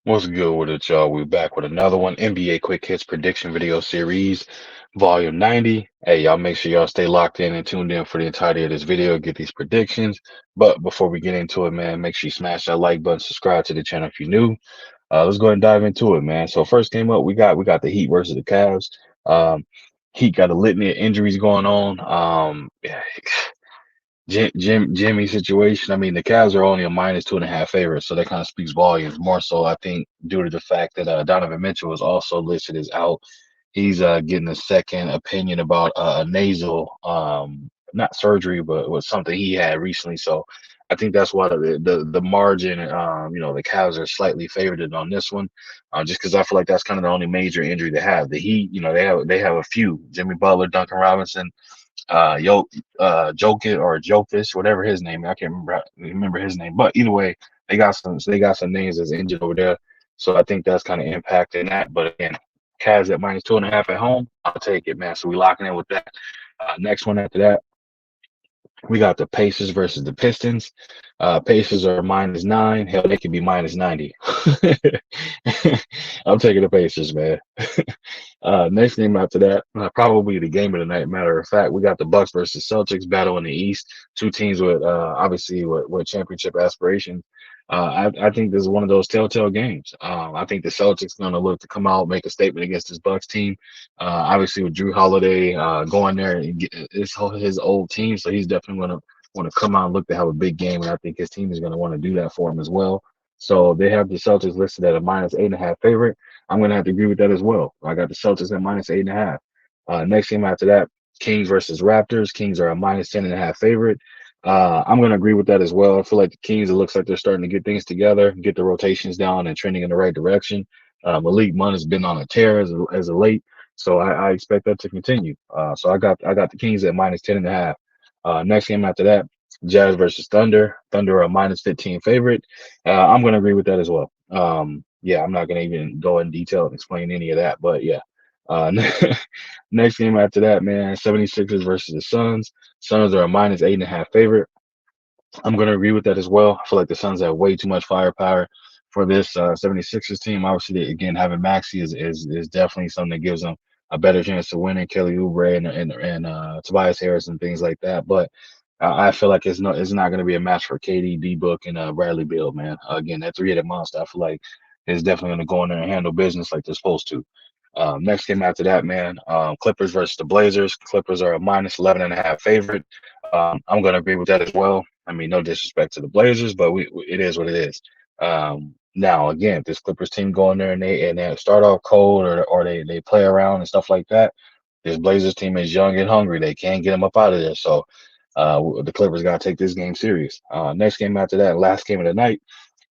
What's good with it, y'all? We're back with another one. NBA Quick Hits Prediction Video Series, Volume 90. Hey, y'all make sure y'all stay locked in and tuned in for the entirety of this video, get these predictions. But before we get into it, man, make sure you smash that like button, subscribe to the channel if you're new. Let's go ahead and dive into it, man. So first game up, we got the Heat versus the Cavs. Heat got a litany of injuries going on. Yeah, Jimmy situation. I mean, the Cavs are only a -2.5 favorite, so that kind of speaks volumes. More so, I think, due to the fact that Donovan Mitchell is also listed as out. He's getting a second opinion about a nasal, not surgery, but was something he had recently. So I think that's why the margin, the Cavs are slightly favored on this one, just because I feel like that's kind of the only major injury they have. The Heat, they have a few: Jimmy Butler, Duncan Robinson, Jokic or Jokic, whatever his name. I can't remember his name, but either way, they got some names that's injured over there. So I think that's kind of impacting that. But again, Cavs at -2.5 at home, I'll take it, man. So we locking in with that. Next one after that, we got the Pacers versus the Pistons. Pacers are -9. Hell, they could be -90. I'm taking the Pacers, man. Next game after that, probably the game of the night. Matter of fact, we got the Bucks versus Celtics battle in the East. Two teams with obviously with championship aspirations. I think this is one of those telltale games. I think the Celtics going to look to come out, make a statement against this Bucks team. Obviously with Drew Holiday going there and get his old team, so he's definitely going to want to come out and look to have a big game, and I think his team is going to want to do that for him as well. So they have the Celtics listed at a -8.5 favorite. I'm going to have to agree with that as well. I got the Celtics at -8.5. Next game after that, Kings versus Raptors. Kings are a -10.5 favorite. I'm going to agree with that as well. I feel like the Kings, it looks like they're starting to get things together, get the rotations down and trending in the right direction. Malik Monk has been on a tear as of late, so I expect that to continue. So I got the Kings at -10.5. Next game after that, Jazz versus Thunder. Thunder are a -15 favorite. I'm going to agree with that as well. Yeah, I'm not going to even go in detail and explain any of that, but yeah. Uh, next game after that, man, 76ers versus the Suns. Suns are a -8.5 favorite. I'm going to agree with that as well. I feel like the Suns have way too much firepower for this 76ers team. Obviously, again, having Maxey is definitely something that gives them a better chance to win, and Kelly Oubre and Tobias Harris and things like that. But I feel like it's not going to be a match for KD, D Book, and Bradley Beal, man. Again, that three-headed monster, I feel like is definitely going to go in there and handle business like they're supposed to. Next game after that, man, Clippers versus the Blazers. Clippers are a -11.5 favorite. I'm going to agree with that as well. I mean, no disrespect to the Blazers, but it is what it is. Now, again, if this Clippers team go in there and they start off cold or they play around and stuff like that, this Blazers team is young and hungry. They can't get them up out of there. So the Clippers got to take this game serious. Next game after that, last game of the night,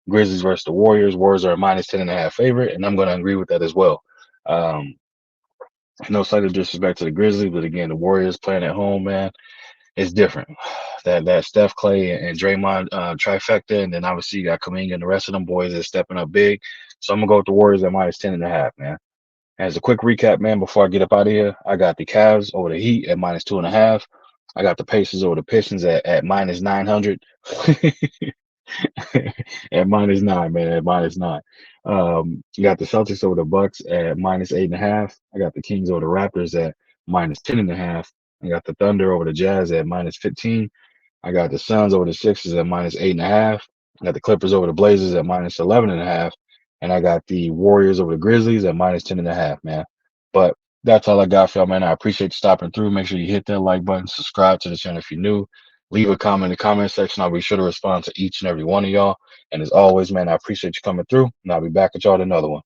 Grizzlies versus the Warriors. Warriors are a -10.5 favorite, and I'm going to agree with that as well. Um, no slight disrespect to the Grizzlies, but again, the Warriors playing at home, man, it's different. That Steph, Clay, and Draymond trifecta, and then obviously you got Kuminga and the rest of them boys that's stepping up big. So I'm gonna go with the Warriors at -10.5, man. As a quick recap, man, before I get up out of here, I got the Cavs over the Heat at -2.5. I got the Pacers over the Pistons at -900. At -9, man, at -9. You got the Celtics over the Bucks at -8.5. I got the Kings over the Raptors at -10.5. I got the Thunder over the Jazz at -15. I got the Suns over the Sixers at -8.5. I got the Clippers over the Blazers at -11.5. And I got the Warriors over the Grizzlies at -10.5, man. But that's all I got for y'all, man. I appreciate you stopping through. Make sure you hit that like button, subscribe to the channel if you're new. Leave a comment in the comment section. I'll be sure to respond to each and every one of y'all. And as always, man, I appreciate you coming through. And I'll be back at y'all with another one.